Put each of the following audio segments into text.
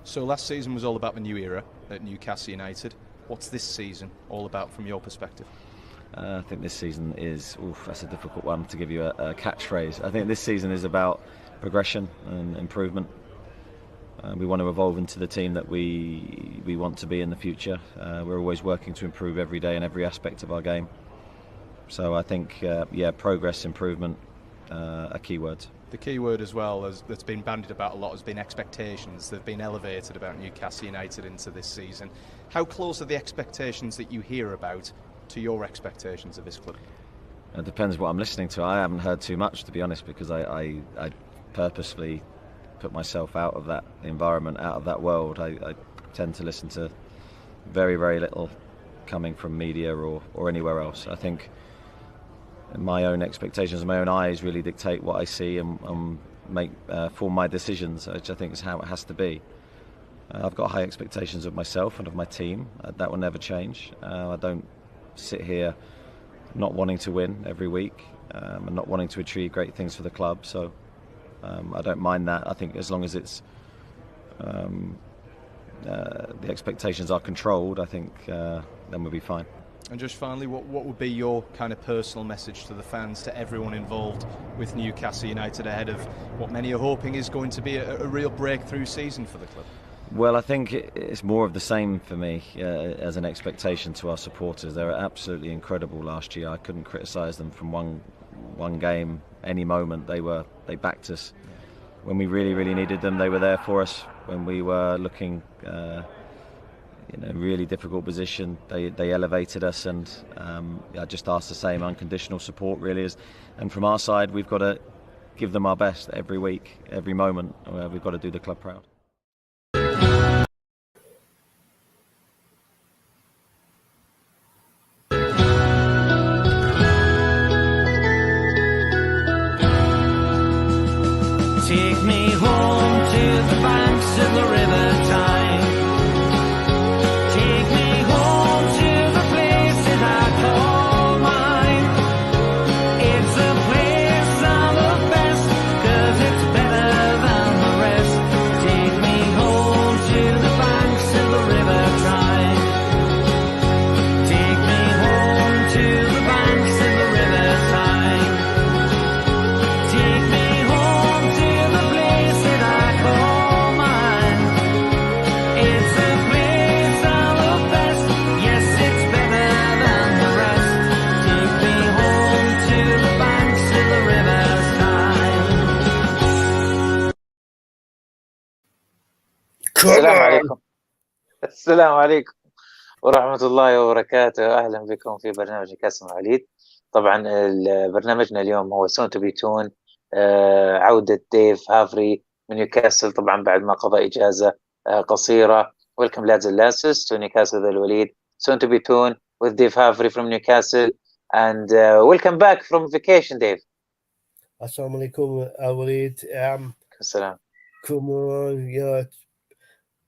So last season was all about the new era at Newcastle United. What's this season all about from your perspective? I think this season is, that's a difficult one to give you a catchphrase. I think this season is about progression and improvement. We want to evolve into the team that we want to be in the future. We're always working to improve every day in every aspect of our game. So I think, progress, improvement are key words. The key word as well that's been bandied about a lot has been expectations. They've been elevated about Newcastle United into this season. How close are the expectations that you hear about to your expectations of this club? It depends what I'm listening to. I haven't heard too much, to be honest, because I purposefully put myself out of that environment, out of that world. I tend to listen to very, very little coming from media or anywhere else. I think my own expectations and my own eyes really dictate what I see and form my decisions, which I think is how it has to be. I've got high expectations of myself and of my team. That will never change. I don't sit here not wanting to win every week and not wanting to achieve great things for the club. So I don't mind that. I think as long as it's the expectations are controlled, I think then we'll be fine. And just finally, what would be your kind of personal message to the fans, to everyone involved with Newcastle United ahead of what many are hoping is going to be a real breakthrough season for the club? Well, I think it's more of the same for me as an expectation to our supporters. They were absolutely incredible last year. I couldn't criticise them from one game, any moment. They backed us. When we really, really needed them, they were there for us. When we were looking in a really difficult position, they elevated us, and I just ask the same unconditional support really is. And from our side, we've got to give them our best every week, every moment. We've got to do the club proud. Take me home to the banks of the River Tyne. Take me home to the place that I call mine. It's a place I'm the best, 'cause it's better than the rest. Take me home to the banks of the River Tyne. Take me home to the banks of the River Tyne. Take me home to the place that I call mine. It's a place I love best. Yes, it's better than the rest. Take me home to the banks of the River Tyne. السلام عليكم. السلام عليكم ورحمة الله وبركاته. أهلا بكم في برنامج نيوكاسل مع وليد. طبعا برنامجنا اليوم هو سون تو بي تون، عودة ديف هافري من نيوكاسل طبعا بعد ما قضى إجازة قصيرة. Welcome lads and lasses to Newcastle with الوليد. Soon to be tuned with Dave Havry from Newcastle, and welcome back from vacation, Dave. Assalamu alaikum, Waleed. Assalam. Come on, yeah.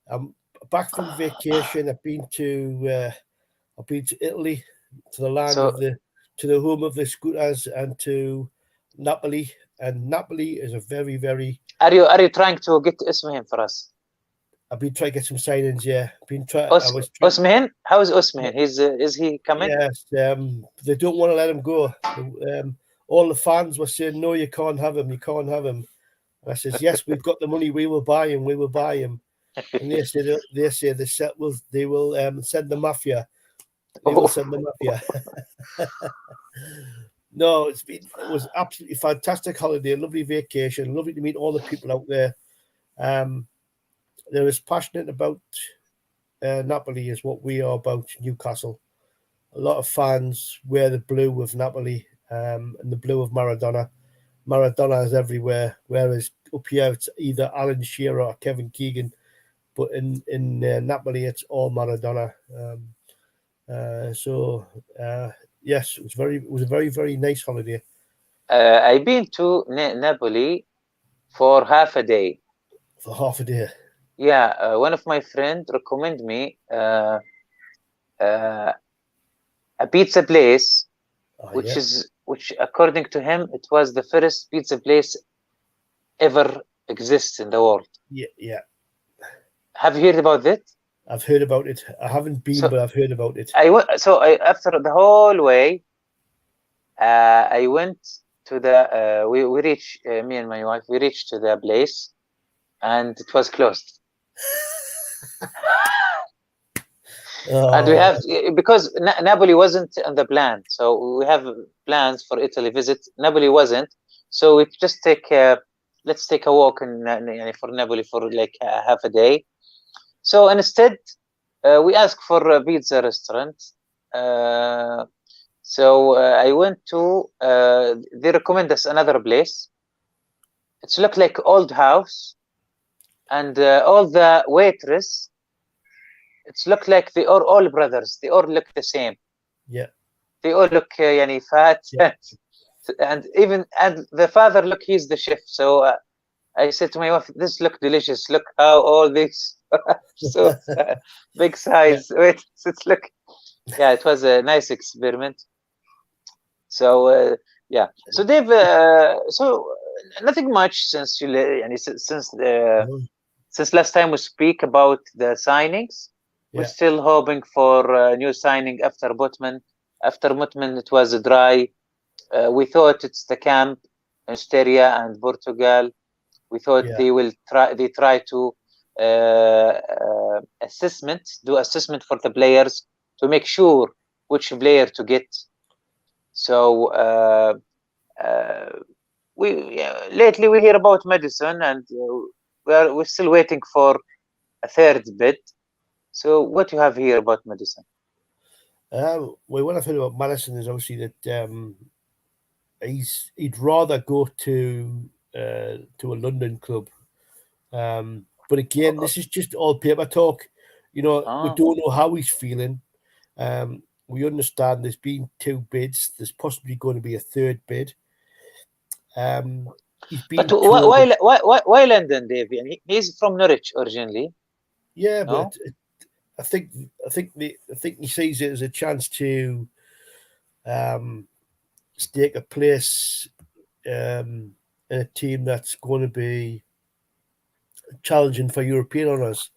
I'm back from vacation. I've been to Italy, to the land of to the home of the scooters, and to Napoli. And Napoli is a very, very. Are you trying to get Usmahin for us? I've been trying to get some signings. Yeah, Usmahin? How is Usmahin? Is he coming? Yes. They don't want to let him go. All the fans were saying, "No, you can't have him. You can't have him." And I says, "Yes, we've got the money. We will buy him. We will buy him." And they say they will send the mafia. They will send the mafia. No, it was absolutely fantastic holiday, a lovely vacation, lovely to meet all the people out there. They're as passionate about Napoli as what we are about Newcastle. A lot of fans wear the blue of Napoli and the blue of Maradona. Maradona is everywhere, whereas up here it's either Alan Shearer or Kevin Keegan. But in Napoli, it's all Maradona. Yes, it was a very, very nice holiday. I've been to Napoli for half a day. For half a day. Yeah, one of my friends recommended me a pizza place, which according to him, it was the first pizza place ever exists in the world. Yeah. Have you heard about that? I've heard about it. I haven't been, but I've heard about it. After the whole way, I went to the. We reached, me and my wife. We reached to the place, and it was closed. And we have, because Napoli wasn't on the plan, so we have plans for Italy visit. Napoli wasn't, so we just let's take a walk for Napoli for like half a day. So instead, we asked for a pizza restaurant. So I went to. They recommend us another place. It's looked like old house, and all the waitress. It's looked like they are all brothers. They all look the same. Yeah. They all look fat, Yeah. and the father, look, he's the chef. So I said to my wife, "This look delicious. Look how all these so big size. Yeah. Wait, it's look." Yeah, it was a nice experiment. So yeah. So Dave, so nothing much since since last time we speak about the signings. We're still hoping for a new signing after Botman. After Botman, it was dry. We thought it's the camp in Styria and Portugal. We thought they try to do assessment for the players to make sure which player to get. So lately we hear about Madison, and we're still waiting for a third bid. So what do you have here about Madison? Well, what I've heard about Madison is obviously that he'd rather go to a London club. But again, this is just all paper talk. We don't know how he's feeling. We understand there's been 2 bids. There's possibly going to be a third bid. He's been. But why London, Dave? He's from Norwich originally. Yeah, no? But I think he sees it as a chance to stake a place in a team that's going to be challenging for European honours.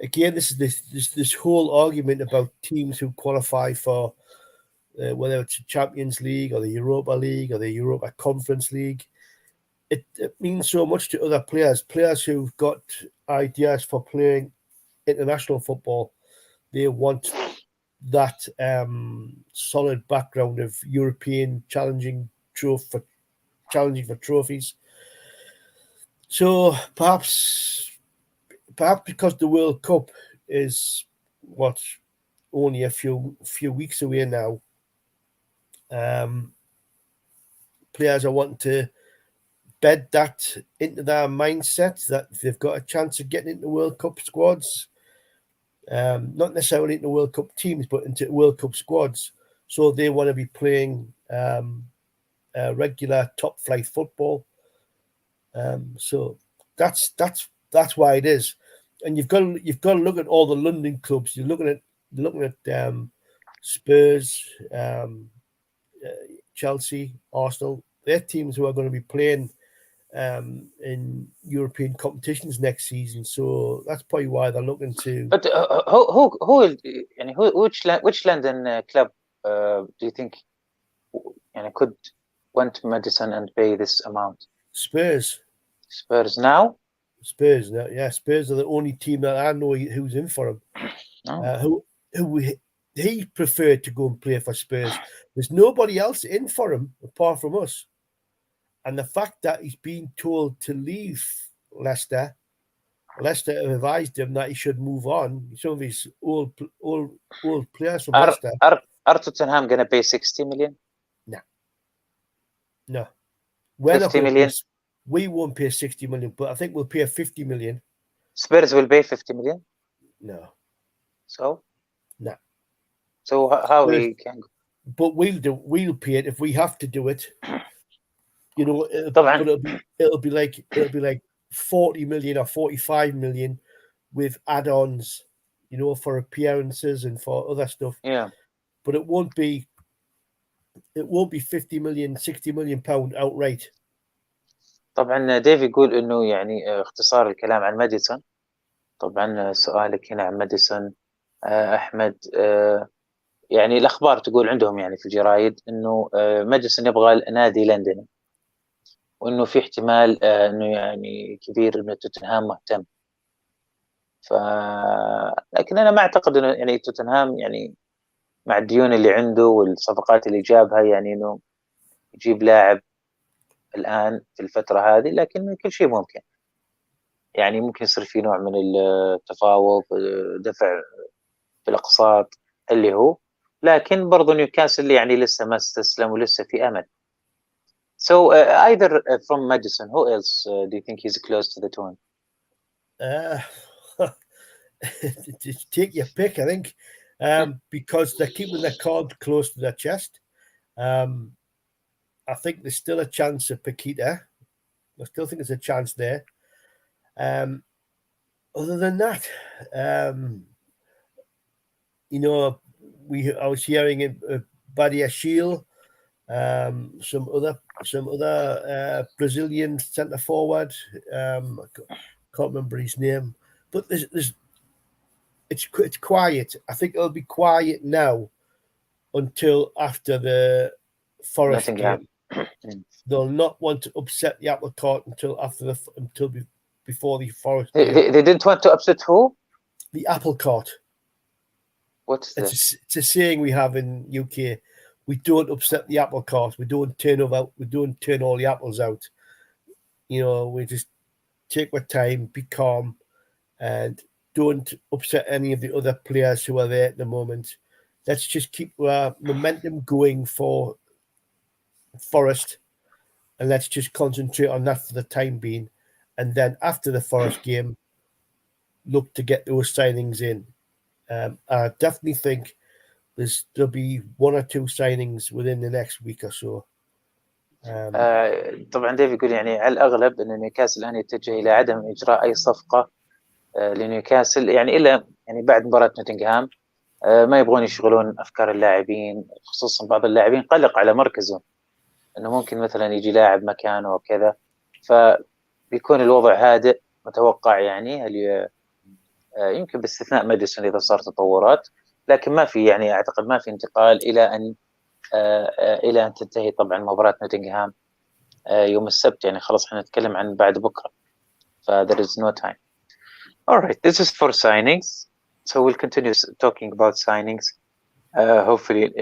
Again, this is this whole argument about teams who qualify for whether it's the Champions League or the Europa League or the Europa Conference League. It means so much to other players who've got ideas for playing international football. They want that solid background of European challenging for trophies. So perhaps because the World Cup is only a few weeks away now, players are wanting to bed that into their mindset that they've got a chance of getting into World Cup squads, not necessarily into World Cup teams, but into World Cup squads. So they want to be playing regular top flight football. So that's why it is. And you've got to look at all the London clubs. You're looking at Spurs, Chelsea, Arsenal. They're teams who are going to be playing in European competitions next season. So that's probably why they're looking to. But which London club do you think could went to Madison and pay this amount? Spurs now. Spurs are the only team that I know who's in for him. Who he preferred to go and play for Spurs. There's nobody else in for him apart from us. And the fact that he's been told to leave Leicester advised him that he should move on. Some of his old players from Leicester. Are Nottingham going to pay 60 million? No. 50 million? We won't pay 60 million, but I think we'll pay 50 million. Spurs will pay 50 million? No. So? No. So how we can go? But we'll pay it if we have to do it. It'll be like 40 million or 45 million with add-ons, for appearances and for other stuff. Yeah. But it won't be 50 million, 60 million pound outright. طبعا ديف يقول انه اختصار الكلام عن ماديسون. طبعا سؤالك هنا عن ماديسون أحمد، يعني الأخبار تقول عندهم يعني في الجرايد إنه ماديسون يبغى نادي لندن، وإنه في احتمال إنه يعني كبير إنه توتنهام مهتم. لكن أنا ما أعتقد إنه يعني توتنهام يعني مع الديون اللي عنده والصفقات اللي جابها يعني إنه يجيب لاعب الآن في الفترة هذه، لكن كل شيء ممكن. يعني ممكن يصير في نوع من التفاوض، دفع في الأقساط اللي هو، لكن برضو نيوكاسل يعني لسه ما استسلم ولسه في أمل. So either from Madison, who else do you think is close to the tone? Take your pick, I think, because they're keeping their cards close to their chest. I think there's still a chance of Paquita. I still think there's a chance there. Other than that, you know, I was hearing Badia Shield, some other Brazilian centre forward. I can't remember his name, but it's quiet. I think it'll be quiet now until after the Forest Nottingham. game. They'll not want to upset the apple cart until before the Forest game. They didn't want to upset who? The apple cart. What's this? It's a saying we have in UK. We don't upset the apple cart. We don't turn all the apples out. You know, we just take our time, be calm, and don't upset any of the other players who are there at the moment. Let's just keep our momentum going for Forest, and let's just concentrate on that for the time being. And then after the Forest game, look to get those signings in. I definitely think there'll be one or two signings within the next week or so. طبعا ديف يقول يعني على الأغلب أن نيوكاسل الآن يتجه إلى عدم إجراء أي صفقة لنيوكاسل، يعني إلا يعني بعد مباراة نوتنجهام ما يبغون يشغلون أفكار اللاعبين، خصوصا بعض اللاعبين قلق على مركزهم أنه ممكن مثلا يجي لاعب مكانه وكذا، فبيكون الوضع هادئ متوقع. يعني يمكن باستثناء ماديسون إذا صار تطورات، لكن ما في يعني أعتقد ما في انتقال إلى أن تنتهي طبعا مباراة نوتنجهام يوم السبت. يعني خلاص احنا نتكلم عن بعد بكرة، there is no time. Alright, this is for signings. So we'll continue talking about signings hopefully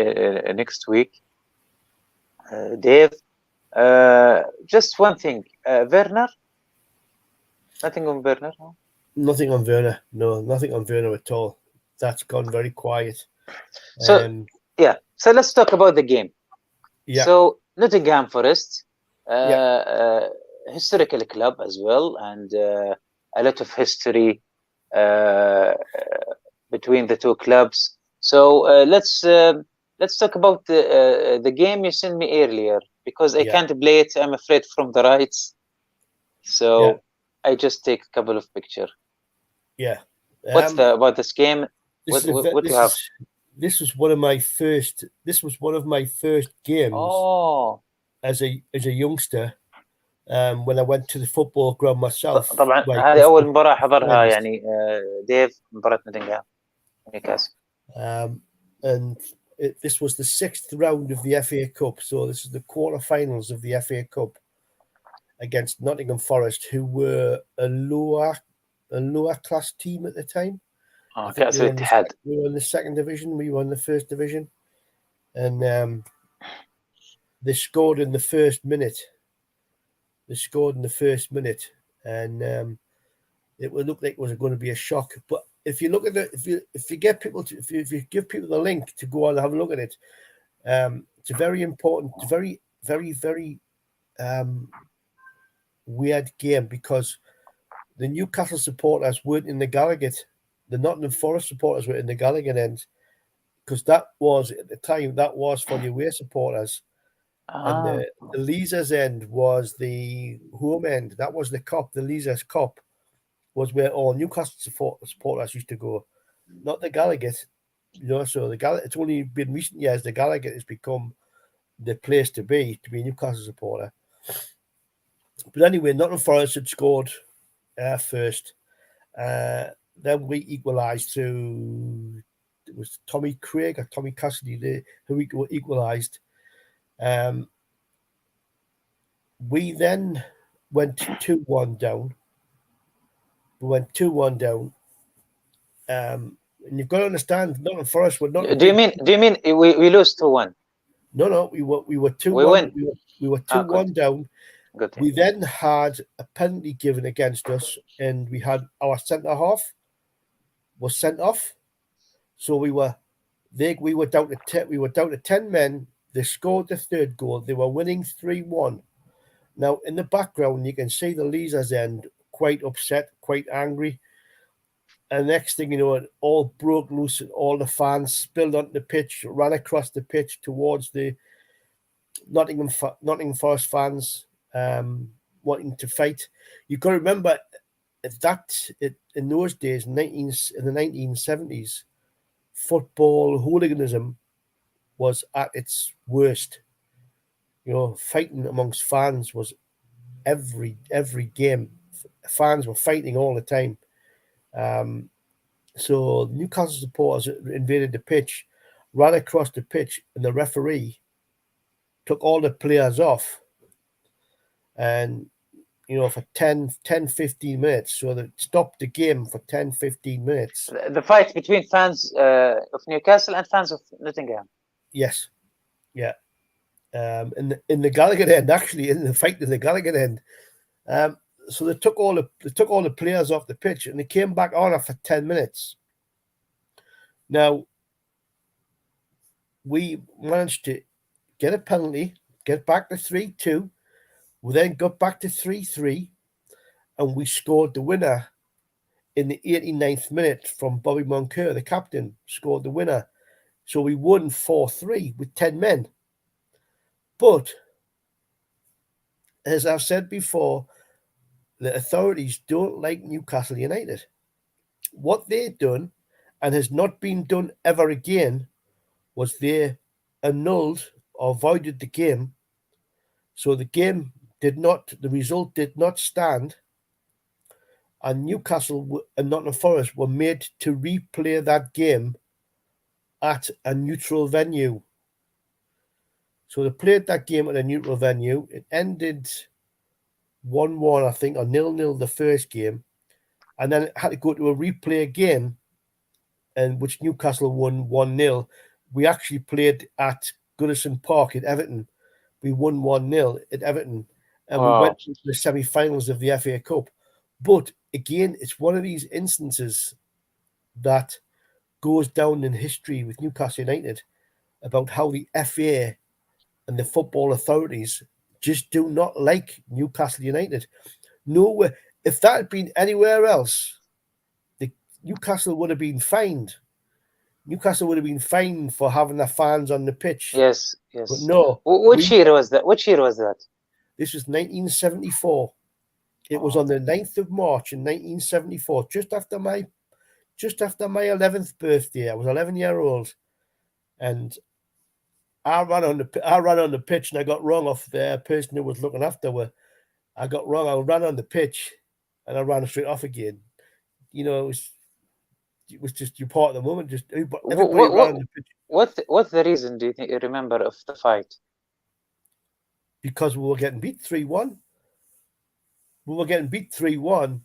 next week. Dave, just one thing, Werner? Nothing on Werner? No? Nothing on Werner. No, nothing on Werner at all. That's gone very quiet. So so let's talk about the game. Yeah. So Nottingham Forest, historical club as well, and a lot of history between the two clubs. So let's talk about the game you sent me earlier, because I can't play it, I'm afraid, from the rights. So I just take a couple of pictures. Yeah. What's about this game? What do you have? This was one of my first. This was one of my first games. Oh. As a youngster, when I went to the football ground myself. طبعا هذه أول مباراة حضرها يعني ديف، مباراة نوتنغهام نيوكاسل. And this was the 6th round of the FA Cup, so this is the quarterfinals of the FA Cup against Nottingham Forest, who were a lower class team at the time. I think we were in the second division. We were in the first division, and they scored in the first minute. And it would look like it was going to be a shock. But if you look at it, if you give people the link to go on and have a look at it, it's a very important, very, very, very weird game, because the Newcastle supporters weren't in the Gallagher. The Nottingham Forest supporters were in the Gallagher end, because that was at the time for the away supporters. And the Leazers end was the home end. That was the Cup. The Leazers Cup was where all Newcastle supporters used to go, not the Gallagher. You know, so the Gallagher. It's only been recent years the Gallagher has become the place to be a Newcastle supporter. But anyway, Nottingham Forest had scored first. Then we equalised through, it was Tommy Craig or Tommy Cassidy who equalised. We then went 2-1 down. We went 2-1 down. And you've got to understand, Nottingham Forest were not. Do you mean we lose 2-1? No, we were 2-1. We win. We were 2-1 down. Good. We then had a penalty given against us, and we had our centre half was sent off. So we were down to 10 men. They scored the third goal. They were winning 3-1. Now in the background you can see the Leazers end quite upset, quite angry. And next thing you know, it all broke loose and all the fans spilled onto the pitch, ran across the pitch towards the Nottingham Forest fans wanting to fight. You've got to remember in those days, in the 1970s, football hooliganism was at its worst. You know, fighting amongst fans was every game. Fans were fighting all the time. So Newcastle supporters invaded the pitch, ran across the pitch, and the referee took all the players off. And, you know, for 10, 15 minutes. So they stopped the game for 10, 15 minutes. The fight between fans of Newcastle and fans of Nottingham. Yes. Yeah. In the Gallagher end, actually, in the fight in the Gallagher end. So they took all the players off the pitch, and they came back on after 10 minutes. Now, we managed to get a penalty, get back to 3-2. We then got back to 3-3, and we scored the winner in the 89th minute from Bobby Moncur, the captain, scored the winner. So we won 4-3 with 10 men. But, as I've said before, the authorities don't like Newcastle United. What they've done, and has not been done ever again, was they annulled or voided the game. So the result did not stand, and Newcastle and Nottingham Forest were made to replay that game at a neutral venue. So they played that game at a neutral venue. It ended 1-1, I think, or 0-0 the first game, and then it had to go to a replay game, and which Newcastle won 1-0. We actually played at Goodison Park in Everton. We won 1-0 at Everton, and we went to the semi-finals of the FA Cup. But again, it's one of these instances that goes down in history with Newcastle United about how the FA and the football authorities just do not like Newcastle United. Nowhere. If that had been anywhere else, Newcastle would have been fined. Newcastle would have been fined for having their fans on the pitch. Yes. But no. Which year was that? This was 1974. It was on the 9th of March in 1974, just after my 11th birthday. I was 11 years old, and I ran on the pitch, and I got rung off the person who was looking after me. I got rung. I ran on the pitch, and I ran straight off again. You know, it was just your part of the moment. Just everybody ran on the pitch. What's the reason? Do you remember of the fight? Because we were getting beat 3-1. We were getting beat 3-1,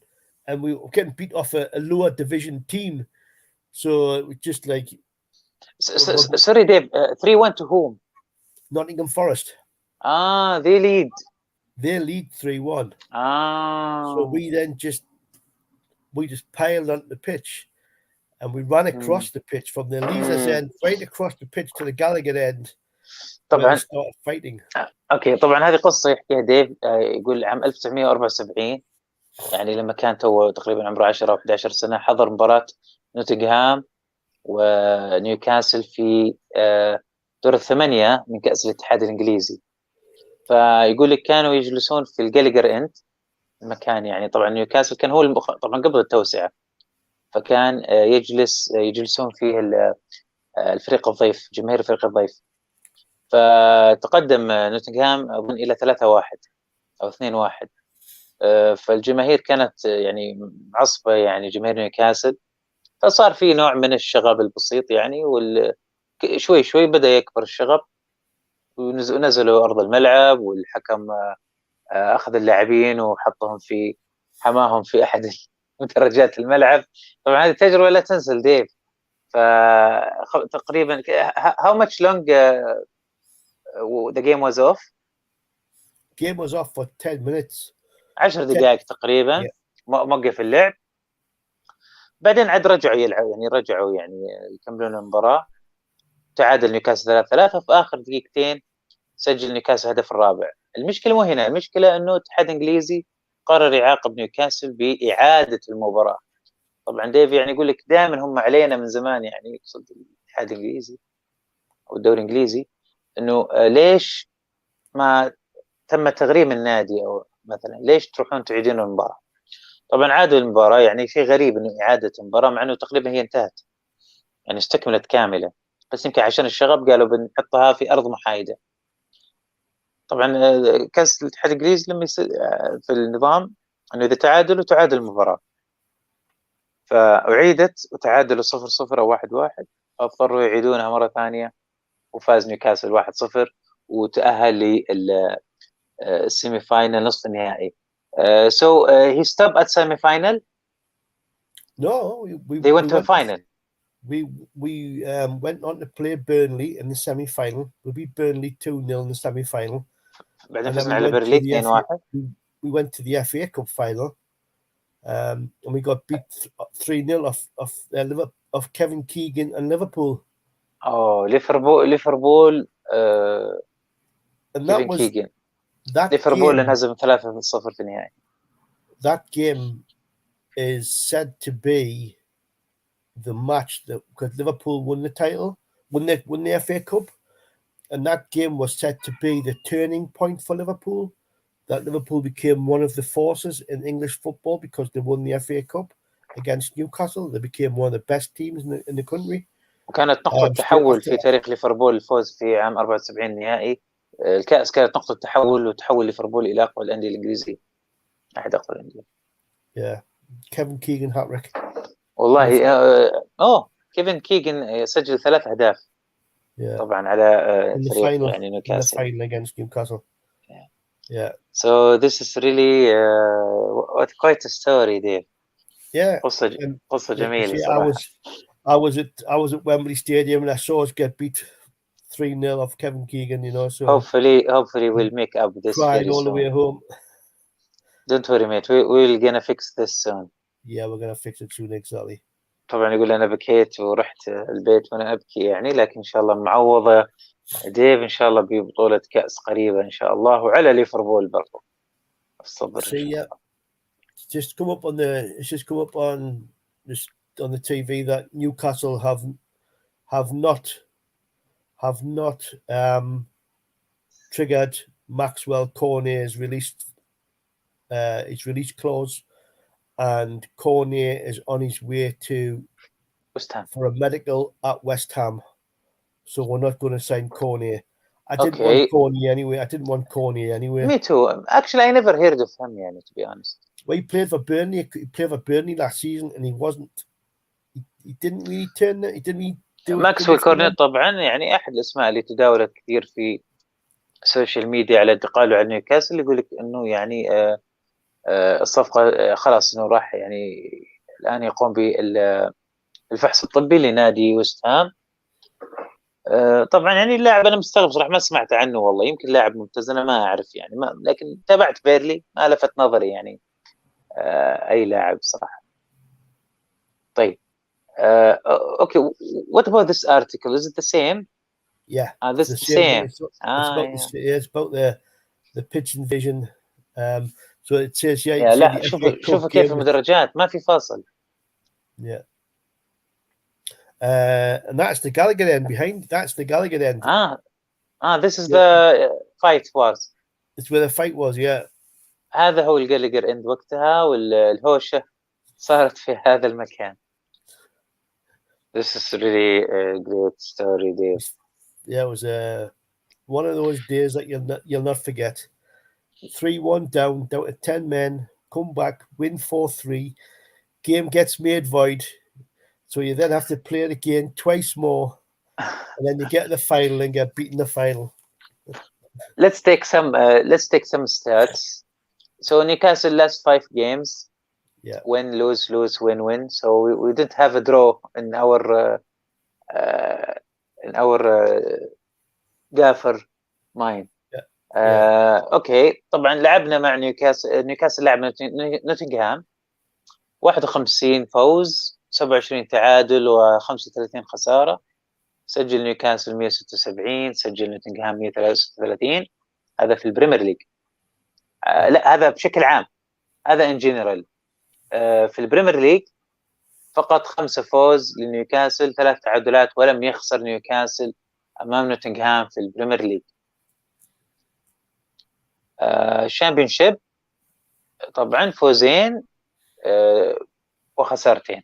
and we were getting beat off a lower division team. So it was just like. Sorry, Dave. 3-1 to whom? Nottingham Forest. They lead. They lead 3-1. So we just piled onto the pitch, and we ran across the pitch from the Leazers end right across the pitch to the Gallagher end. طبعا started fighting. اوكي طبعا هذه قصه يحكيها ديف. يقول عام 1974 يعني لما كان تو تقريبا عمره 10 او 11 سنه حضر مباراه نوتنجهام ونيوكاسل في دور الثمانيه من كاس الاتحاد الانجليزي. فيقول لك كانوا يجلسون في الجالجر اند المكان، يعني طبعا نيوكاسل كان هو طبعا قبل التوسعه، فكان يجلسون فيه الفريق الضيف، جماهير الفريق الضيف. فتقدم نوتنغهام اظن الى 3-1 او 2-1. فالجماهير كانت يعني معصبه، يعني جماهير نيوكاسل فصار في نوع من الشغب البسيط يعني، شوي شوي بدأ يكبر الشغب، ونزلوا أرض الملعب، والحكم أخذ اللاعبين وحطهم حماهم في أحد مدرجات الملعب. طبعا هذه تجربة لا تنسى ديف. فتقريبا how much long the game was off? Game was off for 10 minutes. 10 دقائق تقريبا موقف اللعب. بعدين عاد رجعوا يلعبوا، رجعوا يكملون المباراة. تعادل نيوكاسل 3-3. في آخر دقيقتين سجل نيوكاسل الهدف الرابع. المشكلة مو هنا، المشكلة أنه الاتحاد الإنجليزي قرر يعاقب نيوكاسل بإعادة المباراة. طبعا ديف يقول لك دائما هم علينا من زمان، يقصد الاتحاد الإنجليزي أو الدوري الإنجليزي، أنه ليش ما تم تغريم النادي، أو مثلا ليش تروحون تعيدون المباراة. طبعا عادوا المباراة، شيء غريب أنه إعادة المباراة مع أنه تقريبا هي انتهت، استكملت كاملة، بس يمكن عشان الشغب قالوا بنحطها في أرض محايدة. طبعا كاس الاتحاد الإنجليزي لما في النظام أنه إذا تعادل المباراة، فأعيدت وتعادلوا 0-0 أو 1-1، فاضطروا يعيدونها مرة ثانية، وفاز نيوكاسل 1-0 وتأهل للسيمي فاينل، نصف النهائي. So he stopped at semi-final. No, They went to a final. We went on to play Burnley in the semi-final. We beat Burnley 2-0 in the semi-final. بعدين فزنا على برلي 2-1. We went to the FA Cup final, and we got beat 3-0 of Kevin Keegan and Liverpool. Oh, Liverpool. And that was Keegan. that ليفربول game. انهزم 3-0 في النهائي. That game is said to be the match that, because Liverpool won the title, won the FA Cup, and that game was said to be the turning point for Liverpool. That Liverpool became one of the forces in English football because they won the FA Cup against Newcastle. They became one of the best teams in the country. وكانت نقطة تحول في تاريخ ليفربول الفوز في عام 74 نهائي الكأس. كانت نقطة تحول، وتحول ليفربول إلى أقوى الأندية الإنجليزية، أحد أقوى الأندية. Yeah, Kevin Keegan hat-trick. والله كيفن كيغن سجل 3 أهداف. Yeah. طبعا على فريق نيوكاسل. نيوكاسل. In the final against Newcastle. Yeah. So this is really quite a story, Dave. Yeah. قصة جميلة صراحة. I was at Wembley Stadium and I saw us get beat 3-0 off Kevin Keegan, so hopefully we'll make up this cried very all soon. the way home. Don't worry mate, we're gonna fix this soon. Yeah, we're gonna fix it soon, exactly. طبعا يقول أنا بكيت ورحت البيت وأنا أبكي لكن إن شاء الله معوضة ديف إن شاء الله ببطولة كأس قريبة إن شاء الله، وعلى ليفربول برضو الصبر. It's just come up on the TV that Newcastle have not triggered Maxwell Cornet's release clause, and Cornet is on his way to West Ham for a medical at West Ham, so we're not going to sign Cornet. I didn't want Cornet anyway. Me too. Actually, I never heard of him, to be honest. Well, he played for Burnley. He played for Burnley last season, and he didn't really turn. He didn't really do. ماكسويل كورنيت طبعا أحد الأسماء اللي تداولت كثير في السوشيال ميديا على انتقاله على نيوكاسل. يقول لك إنه الصفقة خلاص إنه راح الآن يقوم بالفحص الطبي لنادي ويست هام. طبعا اللاعب أنا مستغرب صراحة، ما سمعت عنه والله. يمكن لاعب ممتاز، أنا ما أعرف لكن تابعت بيرلي، ما لفت نظري أي لاعب صراحة. طيب okay, what about this article? Is it the same? Yeah, this is the same. It's about the pitch and vision. So it says لا شوف كيف المدرجات ما في فاصل. Yeah. And that's the Gallagher end behind. That's the Gallagher end. This is the fight was. It's where the fight was. Yeah. هذا هو الجالجر اند وقتها، والهوشة صارت في هذا المكان. This is really a great story, Dave. Yeah, it was one of those days that you'll not forget. 3-1 down to 10 men, come back, win 4-3. Game gets made void. So you then have to play it again twice more, and then you get to the final and get beaten the final. Let's take some stats. So Newcastle last 5 games. Yeah. Win, lose, lose, win, win. So we didn't have a draw in our gaffer mind. اوكي طبعا لعبنا مع نيوكاسل لعب نوتنجهام 51 فوز 27 تعادل و35 خساره. سجل نيوكاسل 176 سجل نوتنجهام 133. هذا في البريمير ليج. لا هذا بشكل عام هذا ان جنرال. في البريمير ليج فقط 5 فوز لنيوكاسل 3 تعادلات ولم يخسر نيوكاسل امام نوتنغهام في البريمير ليج. الشامبيونشيب طبعا فوزين وخسارتين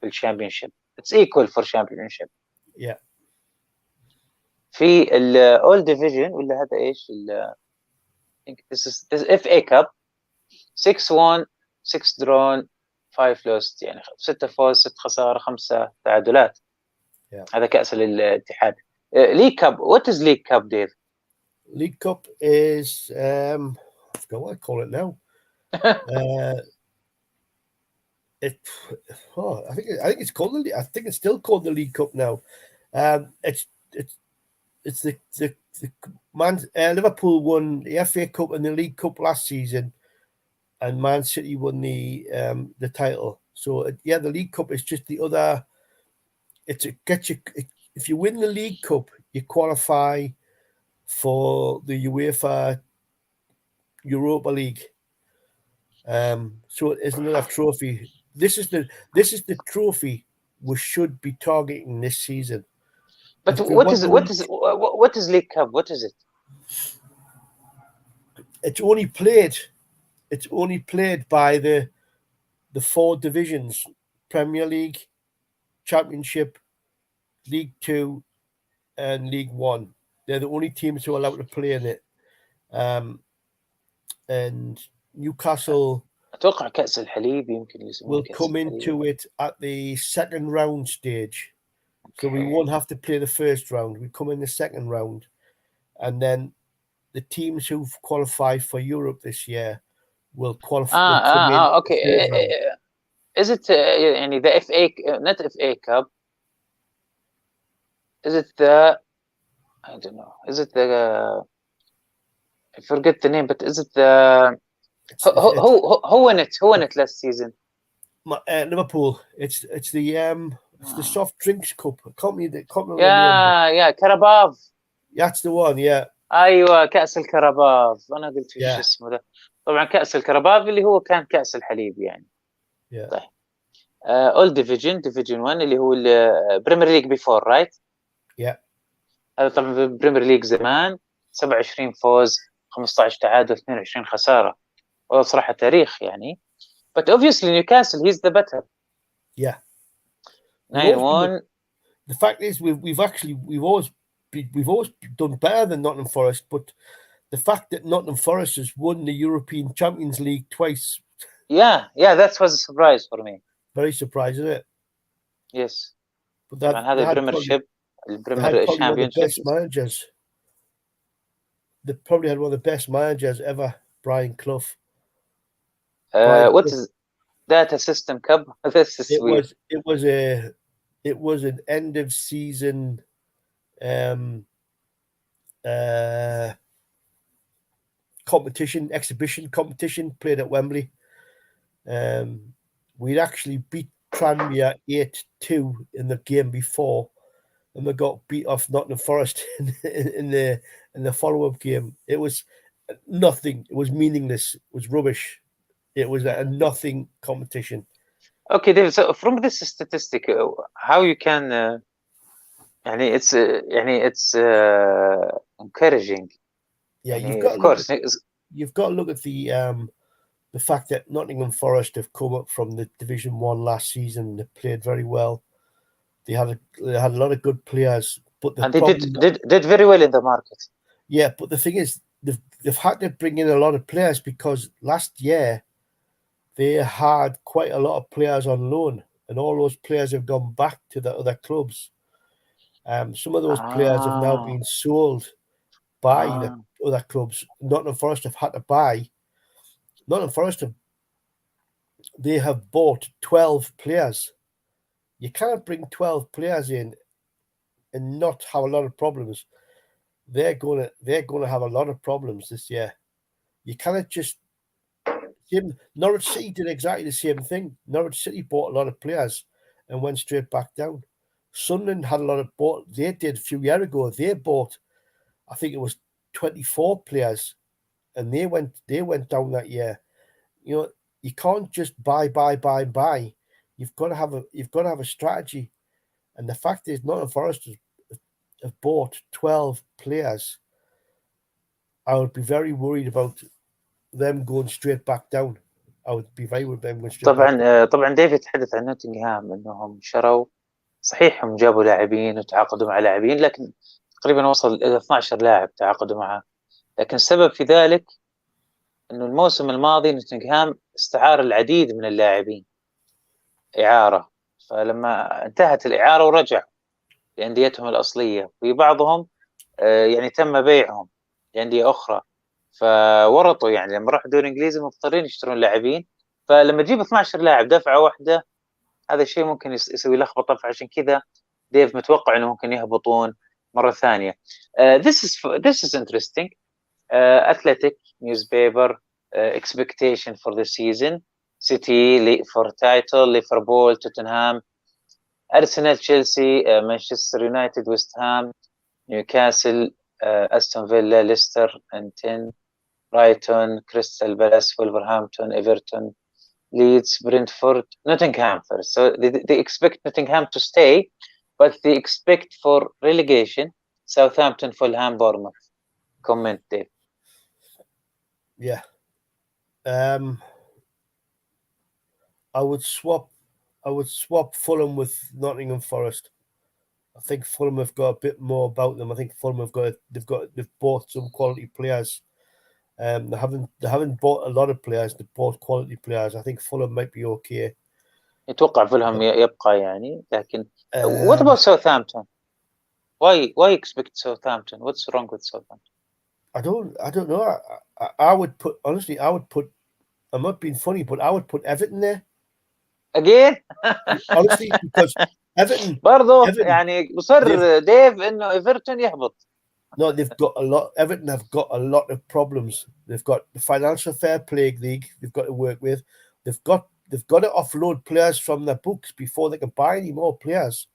في الشامبيونشيب. It's equal for championship. Yeah. في all division ولا هذا ايش this FA Cup 6 won 6 drawn 5 lost يعني 6 فوز 6 خسارة 5 تعادلات. هذا كأس الاتحاد. League Cup. What is League Cup, Dave? League Cup is I forgot what I call it now. I think it's called I think it's still called the League Cup now. It's the Liverpool won the FA Cup and the League Cup last season, and Man City won the title. So yeah, the League Cup is just the other. If you win the League Cup, you qualify for the UEFA Europa League. So it is another trophy. This is the trophy we should be targeting this season. But what is League Cup? What is it? It's only played by the 4 divisions: Premier League, Championship, League 2, and League 1. They're the only teams who are allowed to play in it. And Newcastle أتوقع كأس الحليب يمكن will come into it at the second round stage. So we won't have to play the first round. We come in the second round, and then the teams who've qualified for Europe this year will qualify. Okay. Is it يعني the FA not FA Cup? Is it the I don't know. Is it the I forget the name, but is it the who won it last season? Liverpool. It's the soft drinks cup. Yeah, Carabao. That's the one. Yeah. ايوه كأس الكرباف. انا قلت ايش اسمه ده. طبعا كأس الكرباف اللي هو كان كأس الحليب يعني. طيب. all division 1 اللي هو البريمير ليج بيفور رايت. هذا طبعا في البريمير ليج زمان 27 فوز 15 تعادل 22 خسارة. والله صراحة تاريخ يعني. But obviously Newcastle he's the better. Yeah. 9-1. The fact is we've always done better than Nottingham Forest, but the fact that Nottingham Forest has won the European Champions League twice. Yeah, that was a surprise for me. Very surprising, isn't it? Yes. But that هذا البريميرشيب البريمير Championship. They probably had one of the best managers ever, Brian Clough. What is Data System Cup? This is weird. It was an end of season exhibition competition played at Wembley. We'd actually beat Tranmere 8-2 in the game before, and we got beat off Nottingham Forest in the follow-up game. It was nothing. It was meaningless. It was rubbish. It was a nothing competition. Okay, David. So from this statistic, how you can, it's encouraging. Yeah, you've got to look at the fact that Nottingham Forest have come up from the Division 1 last season. They played very well. They had a lot of good players, but they did very well in the market. Yeah, but the thing is, they've had to bring in a lot of players because last year they had quite a lot of players on loan. and all those players have gone back to the other clubs. Some of those players have now been sold by the other clubs. Nottingham Forest have had to buy. Nottingham Forest they have bought 12 players. You cannot bring 12 players in and not have a lot of problems. They're gonna have a lot of problems this year. You cannot just. Norwich City did exactly the same thing. Norwich City bought a lot of players and went straight back down. Sunderland had a lot of bought. They did a few years ago. They bought, I think it was 24 players, and they went down that year. You know, you can't just buy. You've got to have a strategy. And the fact is, Nottingham Forest have bought 12 players. I would be very worried about them going straight back down. I would be very worried about them going straight back down. طبعا ديفيد تحدث عن نوتنغهام انهم شروا، صحيح هم جابوا لاعبين وتعاقدوا مع لاعبين، لكن تقريبا وصل الى 12 لاعب تعاقدوا معه. لكن السبب في ذلك انه الموسم الماضي نوتنغهام استعار العديد من اللاعبين اعاره، فلما انتهت الاعاره ورجعوا لانديتهم الاصليه، في بعضهم يعني تم بيعهم لانديه اخرى، فورطوا يعني لما راحوا الدوري الانجليزي مضطرين يشترون لاعبين، فلما تجيب 12 لاعب دفعه واحده هذا الشيء ممكن يسوي لخبطه، فعشان كذا ديف متوقع انه ممكن يهبطون مره ثانيه. This is interesting. Athletic newspaper expectation for the season: City for title, Liverpool, Tottenham, Arsenal, Chelsea, Manchester United, West Ham, Newcastle, Aston Villa, Leicester, and 10, Brighton, Crystal Palace, Wolverhampton, Everton, Leeds, Brentford, Nottingham first. So they expect Nottingham to stay, but they expect for relegation Southampton, Fulham, Bournemouth. Comment, Dave. Yeah. I would swap Fulham with Nottingham Forest. I think Fulham have got a bit more about them. I think Fulham they've bought some quality players. They haven't bought a lot of players. They've bought quality players. I think Fulham might be okay. يتوقع فولهام يبقى يعني، لكن what about Southampton? Why expect Southampton? What's wrong with Southampton? I don't know. I would put, honestly, I'm not being funny, but I would put Everton there. Again? Honestly, because Everton برضو يعني مصر ديف انه ايفرتون يهبط. No, Everton have got a lot of problems. They've got the financial fair play league they've got to work with. They've got to offload players from their books before they can buy any more players.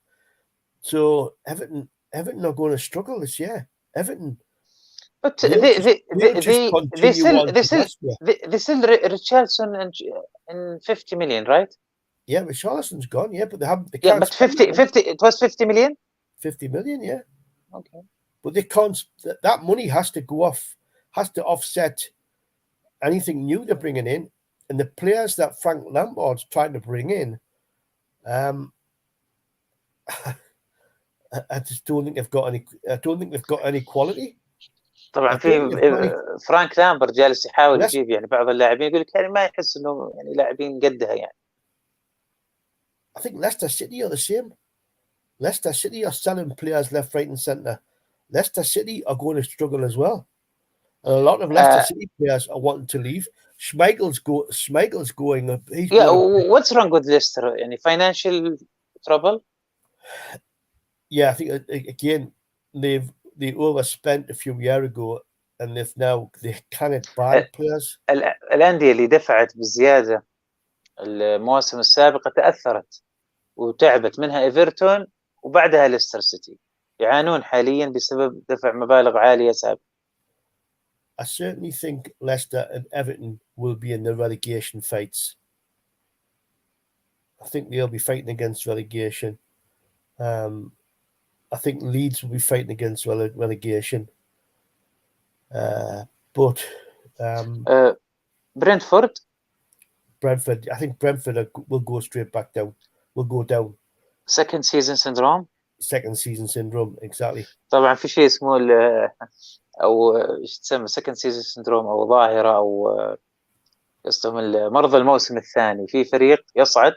So Everton are going to struggle this year. Everton. But they still Richarlison in 50 million, right? Yeah, Richarlison's gone. Yeah, but they haven't. Yeah, but 50. It was 50 million. 50 million, yeah. Okay. But they can't. That money has to go off. Has to offset anything new they're bringing in, and the players that Frank Lampard's trying to bring in. I just don't think they've got any. I don't think they've got any quality. طبعا في فرانك لامبرد جالس يحاول يجيب يعني بعض اللاعبين، يقول لك يعني ما يحس انه يعني لاعبين قدها يعني. I think Leicester City are the same. Leicester City are selling players left, right, and centre. Leicester City are going to struggle as well. And a lot of Leicester City players are wanting to leave. Schmeichel's going. What's wrong with Leicester? Any financial trouble? Yeah, I think again they overspent a few years ago, and they cannot buy players. الأندية اللي دفعت بزيادة المواسم السابقة تأثرت وتعبت، منها إيفرتون وبعدها ليستر سيتي، يعانون حاليا بسبب دفع مبالغ عالية سابقا. I certainly think Leicester and Everton will be in the relegation fights. I think they'll be fighting against relegation. I think Leeds will be fighting against relegation. But Brentford, I think Brentford will go straight back down. Will go down. Second season syndrome. Second season syndrome, exactly. طبعا في شيء اسمه او ايش تسمى second season syndrome او ظاهرة او قصدهم مرضى الموسم الثاني. في فريق يصعد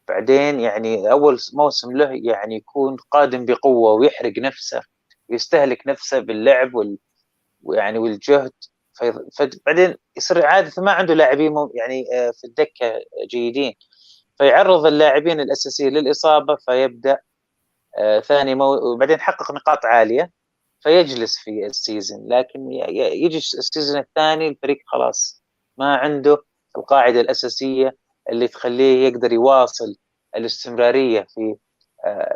بعدين يعني أول موسم له يعني يكون قادم بقوة ويحرق نفسه ويستهلك نفسه باللعب ويعني والجهد. فبعدين يصير عادة ما عنده لاعبين يعني في الدكة جيدين، فيعرض اللاعبين الأساسيين للإصابة، فيبدأ وبعدين يحقق نقاط عالية فيجلس في السيزن. لكن يجي السيزن الثاني الفريق خلاص ما عنده القاعدة الأساسية اللي تخليه يقدر يواصل الاستمرارية في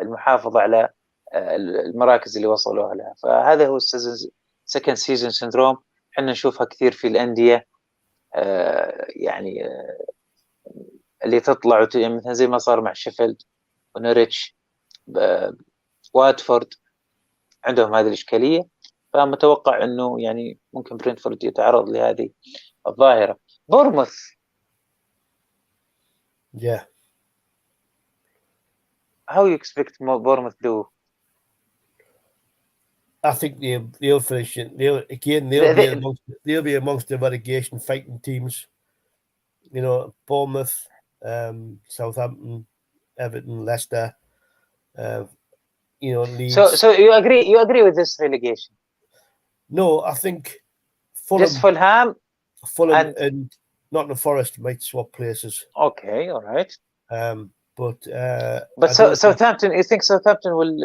المحافظة على المراكز اللي وصلوا لها. فهذا هو سكند سيزون سيندروم، احنا نشوفها كثير في الأندية يعني اللي تطلع مثلا زي ما صار مع شيفيلد ونوريتش واتفورد، عندهم هذه الإشكالية. فمتوقع أنه يعني ممكن برينتفورد يتعرض لهذه الظاهرة. بورموث Yeah. how you expect Bournemouth to do? I think they'll finish it. They'll be amongst the relegation fighting teams. You know, Bournemouth, Southampton, Everton, Leicester. You know, Leeds. So you agree with this relegation? No, I think Just Fulham and Nottingham Forest might swap places. Okay, all right. But Southampton, you think Southampton will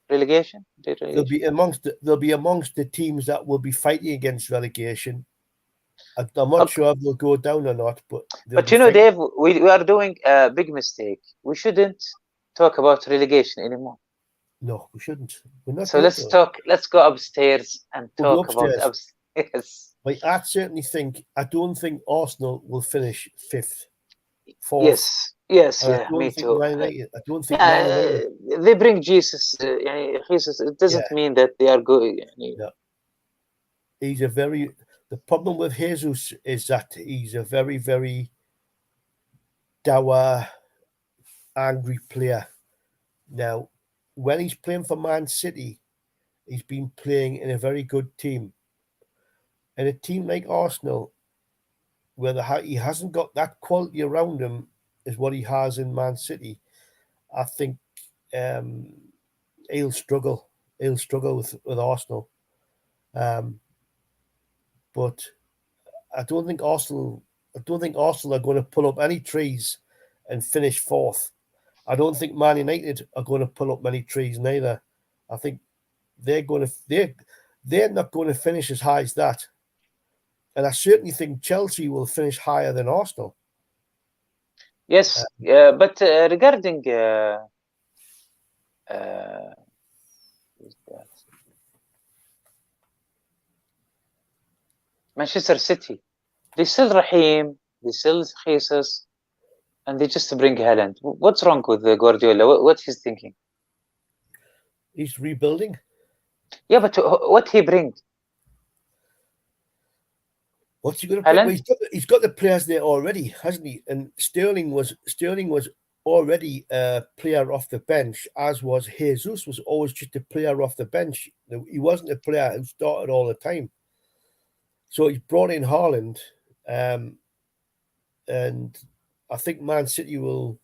relegation? They'll be amongst the teams that will be fighting against relegation. I'm not sure if they'll go down or not, but you know, Dave, we are doing a big mistake. We shouldn't talk about relegation anymore. No, we shouldn't. We're not. So let's go upstairs and talk about upstairs. Like, I don't think Arsenal will finish 5th, 4th. Yes, yeah, me too. I don't think they bring Jesus. Jesus. It doesn't mean that they are good. Yeah. The problem with Jesus is that he's a very, very dour, angry player. Now, when he's playing for Man City, he's been playing in a very good team. And a team like Arsenal, where he hasn't got that quality around him as what he has in Man City, I think he'll struggle. He'll struggle with Arsenal. But I don't think Arsenal are going to pull up any trees and finish 4th. I don't think Man United are going to pull up many trees neither. I think they're not going to finish as high as that. And I certainly think Chelsea will finish higher than Arsenal. Yes, but regarding Manchester City, they sell Raheem, they sell Jesus, and they just bring Haaland. What's wrong with Guardiola? What he's thinking? He's rebuilding. Yeah, but what he bring? What's he going to bring? Well, he's got the players there already, hasn't he? And Sterling was already a player off the bench, as was Jesus. Was always just a player off the bench. He wasn't a player who started all the time. So he's brought in Haaland, and I think Man City will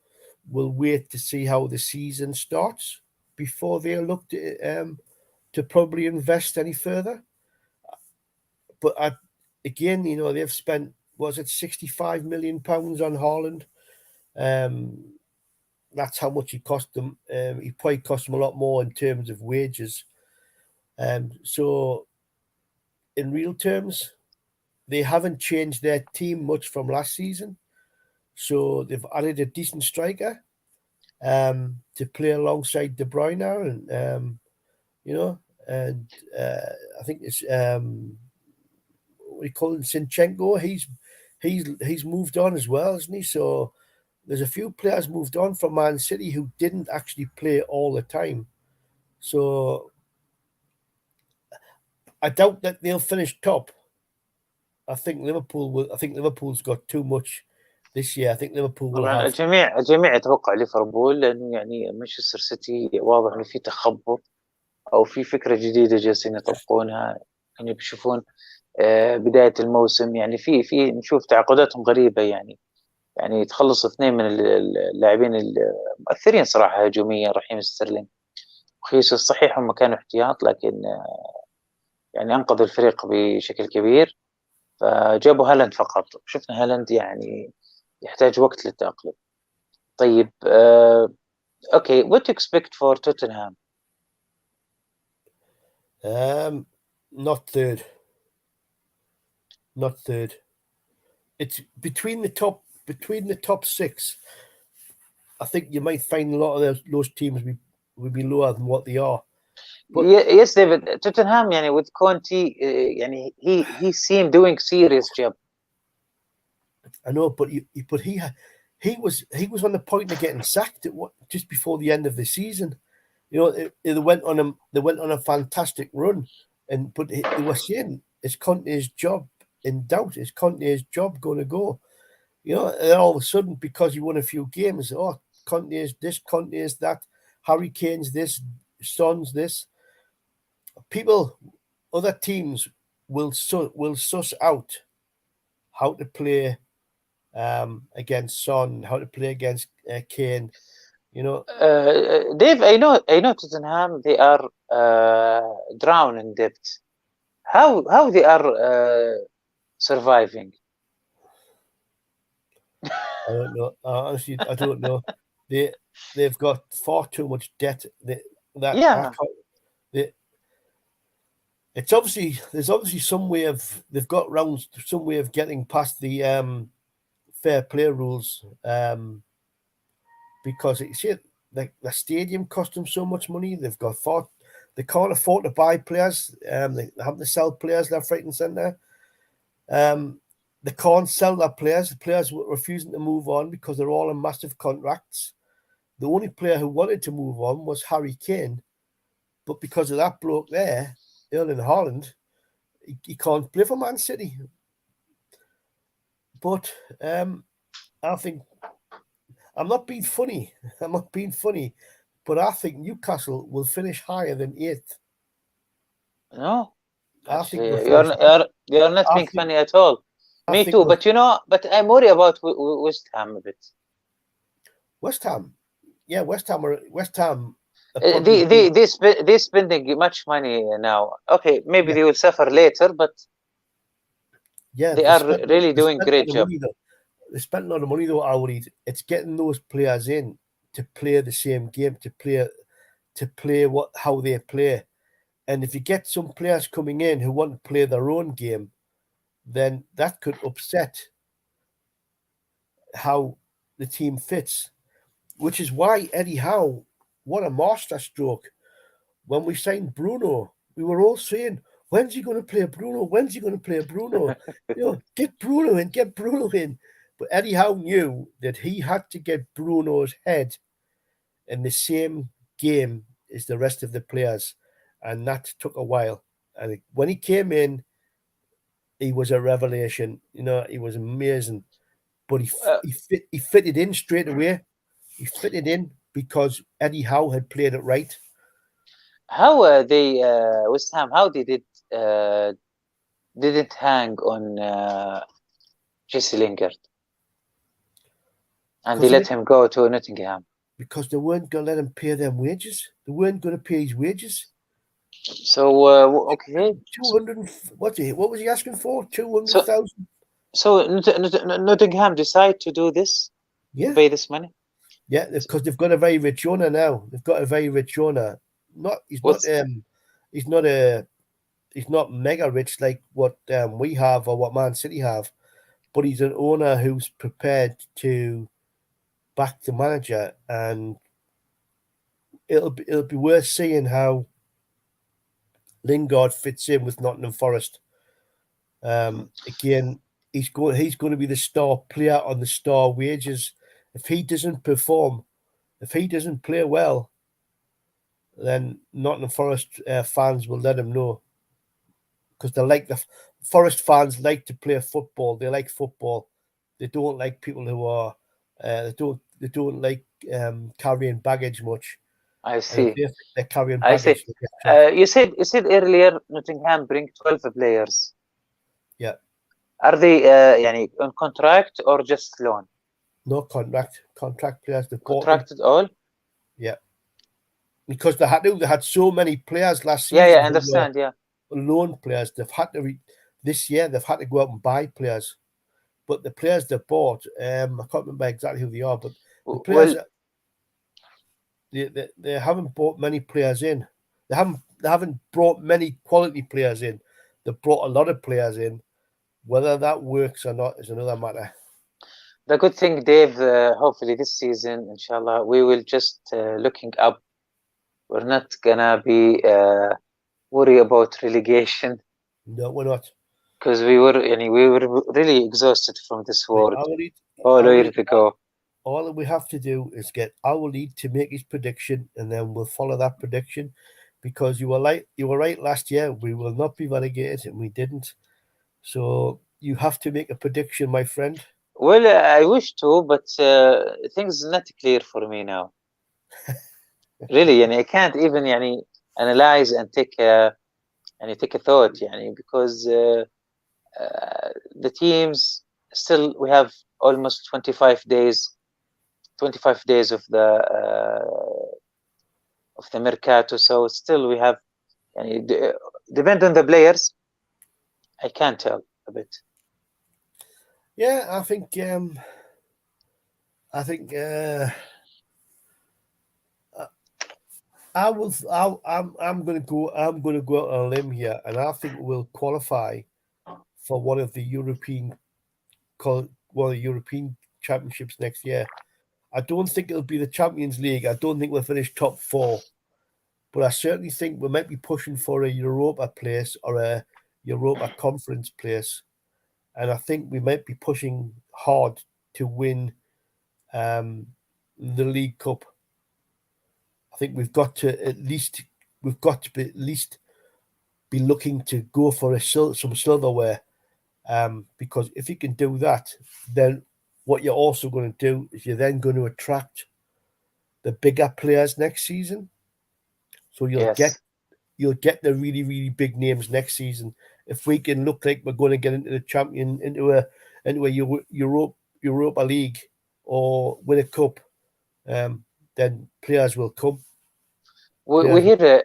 wait to see how the season starts before they look to probably invest any further. But again, you know, they've spent, was it £65 million on Haaland? That's how much he cost them. He probably cost them a lot more in terms of wages. So in real terms, they haven't changed their team much from last season. So they've added a decent striker to play alongside De Bruyne, and you know, and I think it's we call him Zinchenko. He's moved on as well, isn't he? So there's a few players moved on from Man City who didn't actually play all the time. So I doubt that they'll finish top. I think Liverpool will. I think Liverpool's got too much this year. I think Liverpool will have. الجميع يتوقع ليفربول، لأنه يعني مانشستر سيتي واضح إنه في تخبط أو في فكرة جديدة جالسين يطبقونها، يعني بيشوفون بداية الموسم، يعني في نشوف تعاقداتهم غريبة، يعني يعني تخلص 2 من اللاعبين المؤثرين صراحة هجوميا، رحيم ستيرلينج وخيسوس. صحيح هم كانوا احتياط، لكن يعني أنقذوا الفريق بشكل كبير. فجابوا هالاند فقط، شفنا هالاند يعني يحتاج وقت للتأقلم. طيب اوكي، what to expect for Tottenham? Not third. Not third. It's between the top 6. I think you might find a lot of those teams will be lower than what they are. But Yes, David. Tottenham, يعني with Conte, يعني he seemed doing serious job. I know, but he was on the point of getting sacked just before the end of the season. You know, they went on a fantastic run, but they were saying, is Conte's job in doubt? Is Conte's job going to go? You know, and all of a sudden, because he won a few games, Conte is this, Conte is that, Harry Kane's this, Son's this. People, other teams will suss out how to play against Son, how to play against Kane. You know, Dave, I know Tottenham, they are drowned in debt. How they are surviving? I don't know. Honestly, I don't know. They've got far too much debt. It's obviously there's obviously some way of getting past the fair play rules because the stadium cost them so much money. They can't afford to buy players. They have to sell players left, right, and centre. They can't sell their players. The players were refusing to move on because they're all on massive contracts. The only player who wanted to move on was Harry Kane, but because of that bloke there, Erling Haaland, he can't play for Man City. But I think I'm not being funny. But I think Newcastle will finish higher than 8th. No, I think you're not being funny at all. Me too, but but I'm worried about West Ham a bit. West Ham, yeah, West Ham. They're spending much money now. Okay, maybe they will suffer later, but they are really doing great job. They spent a lot of money though, Alwaleed. It's getting those players in to play the same game, to play how they play. And if you get some players coming in who want to play their own game, then that could upset how the team fits. Which is why Eddie Howe, what a master stroke. When we signed Bruno, we were all saying, when's he going to play Bruno? When's he going to play Bruno? Get Bruno in. But Eddie Howe knew that he had to get Bruno's head in the same game as the rest of the players. And that took a while. And when he came in, he was a revelation. He was amazing. But he fitted in straight away. He fitted in because Eddie Howe had played it right. How they West Ham? How they didn't hang on Jesse Lingard, and they let him go to Nottingham because they weren't going to let him pay them wages. They weren't going to pay his wages. So okay, 200. What was he asking for? 200,000. So Nottingham decide to do this. Yeah, pay this money. Yeah, because they've got a very rich owner now. He's not mega rich like what we have or what Man City have, but he's an owner who's prepared to back the manager, and it'll be worth seeing how Lingard fits in with Nottingham Forest. Again, he's going to be the star player on the star wages. If he doesn't perform, if he doesn't play well, then Nottingham Forest fans will let him know, because the Forest fans like to play football. They like football. They don't like people who are they don't like carrying baggage much. I see. They're carrying baggage. You said earlier Nottingham bring 12 players. Yeah. Are they on contract or just loan? No contract players. They bought them. Contracted all? Yeah, because they had so many players last season. Yeah, I who understand. were Yeah. loan players. They've had to this year. They've had to go out and buy players. But the players they bought, I can't remember exactly who they are, but the players they haven't bought many players in. They haven't brought many quality players in. They've brought a lot of players in. Whether that works or not is another matter. The good thing, Dave, hopefully this season, inshallah, we will just looking up. We're not gonna be worry about relegation. No, we're not. Because we were really exhausted from this war All a year ago. All that we have to do is get our lead to make his prediction, and then we'll follow that prediction. Because you were right last year. We will not be relegated, and we didn't. So you have to make a prediction, my friend. Well, I wish to, but things are not clear for me now. Really, I can't even analyze and take a thought, because the teams still, we have almost 25 days of the mercato, so still we have depend on the players. I can't tell a bit. Yeah, I think I'm going to go out on a limb here, and I think we'll qualify for one of the European championships next year. I don't think it'll be the Champions League. I don't think we'll finish top 4, but I certainly think we might be pushing for a Europa place or a Europa Conference place, and I think we might be pushing hard to win the League Cup. I think we've got to at least be looking to go for some silverware, because if you can do that, then what you're also going to do is you're then going to attract the bigger players next season. So you'll get the really, really big names next season. If we can look like we're going to get into the into a Europa League or win a cup, then players will come. We heard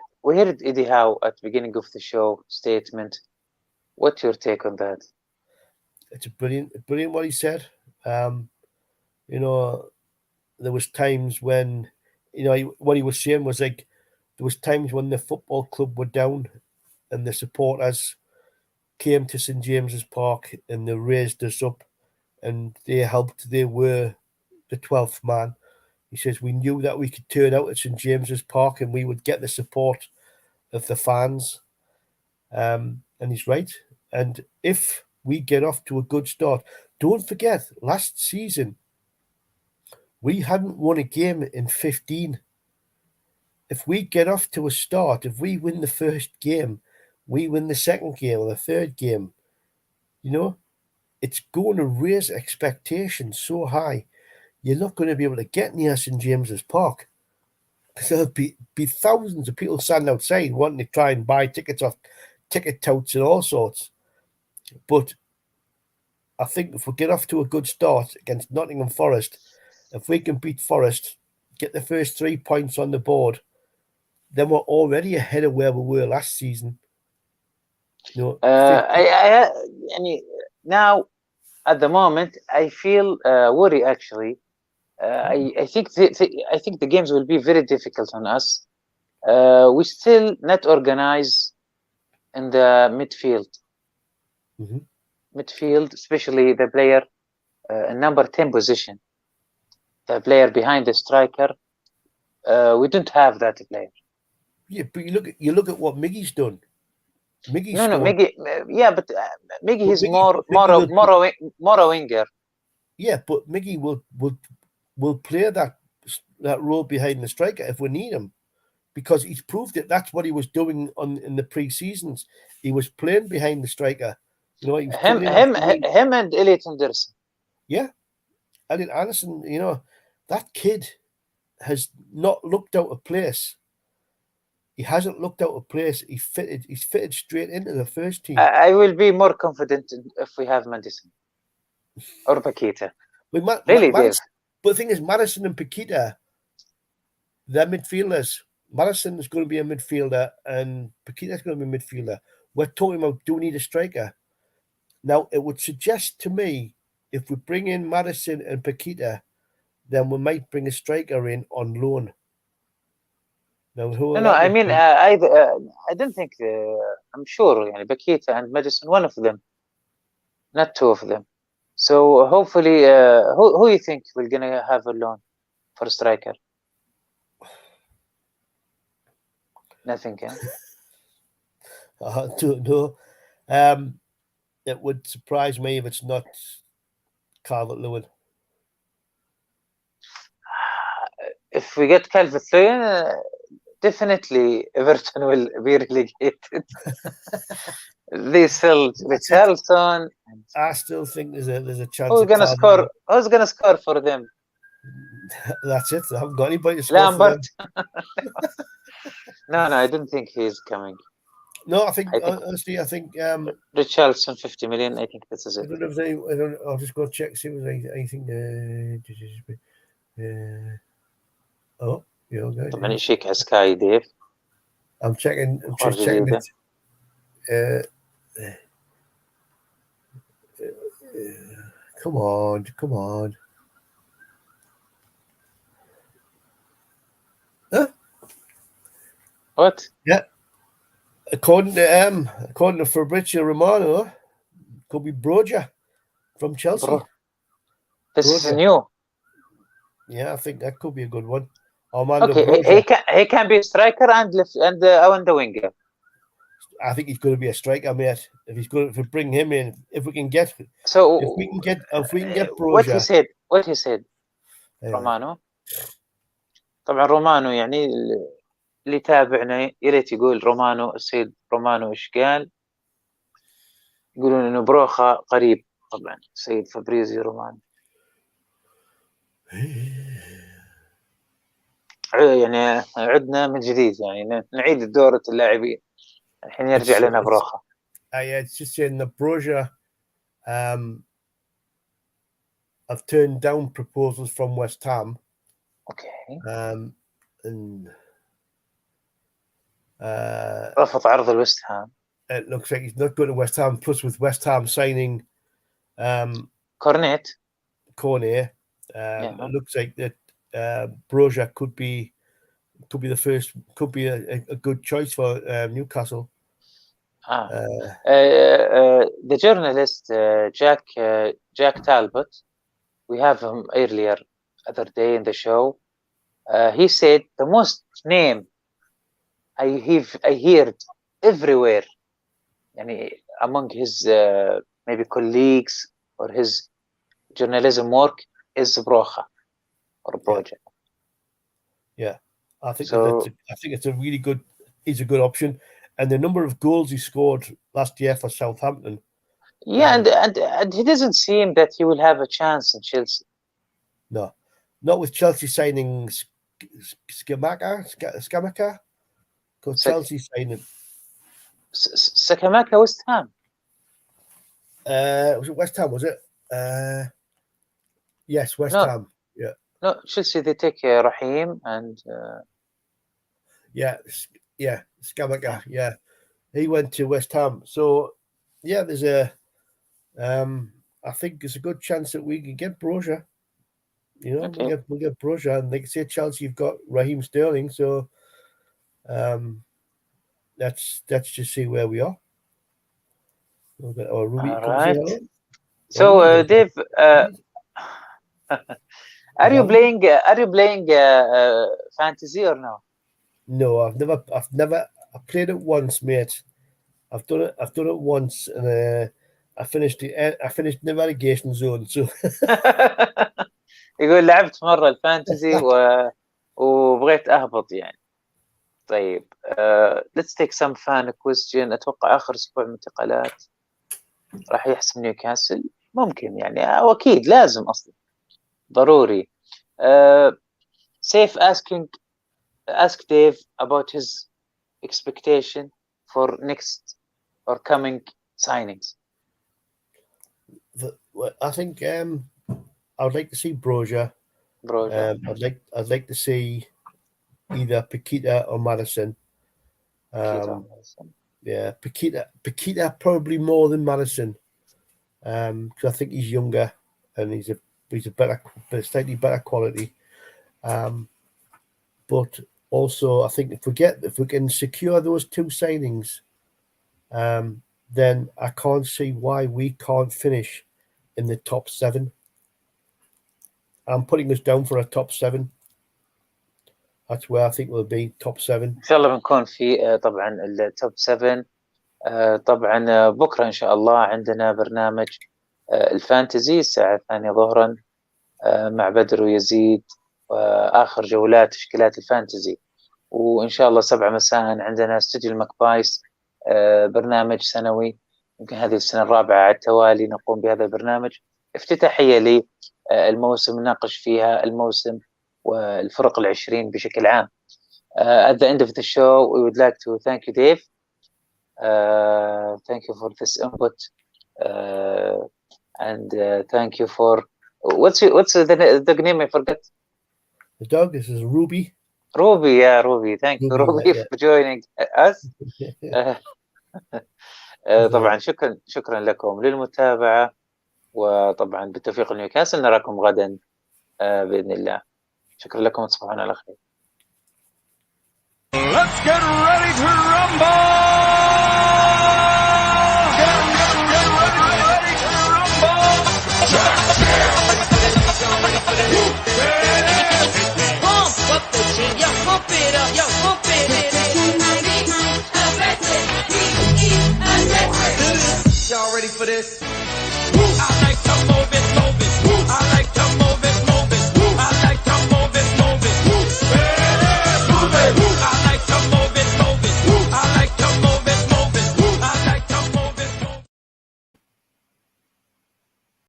Eddie Howe at the beginning of the show statement. What's your take on that? It's brilliant what he said. There was times when, what he was saying was like, there was times when the football club were down and the supporters came to St. James's Park and they raised us up and they helped. They were the 12th man. He says, we knew that we could turn out at St. James's Park and we would get the support of the fans. And he's right. And if we get off to a good start, don't forget, last season, we hadn't won a game in 15. If we get off to a start, if we win the first game, we win the second game or the third game, it's going to raise expectations so high. You're not going to be able to get near St. James's Park. There'll be thousands of people standing outside wanting to try and buy tickets off ticket touts and all sorts. But I think if we get off to a good start against Nottingham Forest, if we can beat Forest, get the first 3 points on the board, then we're already ahead of where we were last season. Now at the moment, I feel worry actually. I think the games will be very difficult on us. We still not organized in the midfield. Mm-hmm. Midfield, especially the player in number 10 position, the player behind the striker. We don't have that player. Yeah, but you look at what Miggy's done. Miggy. Yeah, but Miggy is more a winger. Yeah, but Miggy will play that role behind the striker if we need him, because he's proved it. That's what he was doing in the pre-seasons. He was playing behind the striker. He was him and Elliot Anderson. Yeah, Elliot Anderson. That kid has not looked out of place. He hasn't looked out of place. He's fitted straight into the first team. I will be more confident if we have Madison or Paqueta. Really, Madison, but the thing is, Madison and Paqueta, they're midfielders. Madison is going to be a midfielder, and Paqueta's going to be a midfielder. We're talking about, do we need a striker? Now, it would suggest to me, if we bring in Madison and Paqueta, then we might bring a striker in on loan. Now, who? No, I mean, I don't think. I'm sure, يعني Paqueta and Madison, one of them, not two of them. So hopefully, who you think we're gonna have a loan for striker? Nothing. Yeah? I don't know. It would surprise me if it's not Calvert-Lewin. If we get Calvert-Lewin, definitely Everton will be relegated. They sell Richarlison. I still think there's a chance. Who's gonna score? Who's gonna score for them? That's it. I haven't got anybody to score Lambert. for them. No, I don't think he's coming. No, I think honestly, I think Richarlison 50 million. I think this is I it. don't know if they, I'll just go check see if there's anything. Oh, yeah, okay. طبعا يشيك على سكاي ديف. I'm checking. I'm just checking it. Come on. Huh? What? Yeah. According to Fabrizio Romano, could be Broja from Chelsea. This is new. Yeah, I think that could be a good one. Armando Okay, he can be a striker and the winger. I think he's going to be a striker, mate. If we bring him in, if we can get Broja. what he said رومانو. طبعا رومانو يعني اللي تابعنا يا ريت يقول رومانو السيد رومانو ايش قال. يقولون انه بروخا قريب طبعا السيد فابريزيو رومانو. يعني عدنا من جديد يعني نعيد دورة اللاعبين الحين يرجع لنا بروخا. It's just saying that Broja I've turned down proposals from West Ham. Okay. And رفض عرض الوست هام. It looks like he's not going to West Ham. Plus, with West Ham signing Cornet. It looks like that Broja could be the first, could be a good choice for Newcastle. The journalist Jack Talbot, we have him earlier other day in the show. He said the most name I heard everywhere, يعني among his maybe colleagues or his journalism work is Broja or Broja. Yeah, I think it's a really good. He's a good option, and the number of goals he scored last year for Southampton. Yeah, and he doesn't seem that he will have a chance in Chelsea. No, not with Chelsea signing Scamacca. Because Chelsea signing Scamacca West Ham. Was it West Ham? Was it? Yes, West Ham. Yeah. No, Chelsea they take Raheem and. Yeah, Scamacca. Yeah, he went to West Ham. So, yeah, there's I think there's a good chance that we can get Broja. You know, okay. we'll get Broja, and like I say, Chelsea, you've got Raheem Sterling. So, let's just see where we are. We'll get our Ruby. All right. So, Dave, are you playing fantasy or no? No, I've never. I played it once, mate. I've done it once, and I finished in the relegation zone. So يقول لعبت مرة الفانتزي وبغيت أهبط يعني. طيب let's take some fan question. أتوقع آخر أسبوع من انتقالات راح يحسم نيوكاسل ممكن يعني أو أكيد لازم أصلا ضروري. Safe ask Dave about his expectation for next or coming signings. I think would like to see Brozier. I'd like to see either Paqueta or Madison. Yeah, Paqueta probably more than Madison, because I think he's younger and he's a slightly better quality. But also, I think if we can secure those 2 signings, then I can't see why we can't finish in the top 7. I'm putting us down for a top 7. That's where I think we'll be, top 7. ان شاء الله بنكون في طبعا التوب 7. طبعا بكره ان شاء الله عندنا برنامج الفانتزي الساعه 2 ظهرا مع بدر ويزيد، اخر جولات تشكيلات الفانتزي. وان شاء الله 7 مساء عندنا استوديو المكبايس، برنامج سنوي، يمكن هذه السنه الرابعه على التوالي نقوم بهذا البرنامج، افتتاحيه للموسم، نناقش فيها الموسم والفرق 20 بشكل عام. At the end of the show, we would like to thank you, Dave. Thank you for this input, and thank you for what's the dog name? I forget. The dog, this is Ruby. Ruby, yeah, Ruby. Thank you, Ruby, for joining us. طبعا شكرا لكم للمتابعة، وطبعا بالتوفيق لنيوكاسل، نراكم غدا بإذن الله. شكرا لكم وتصبحون على خير. Let's get ready to rumble!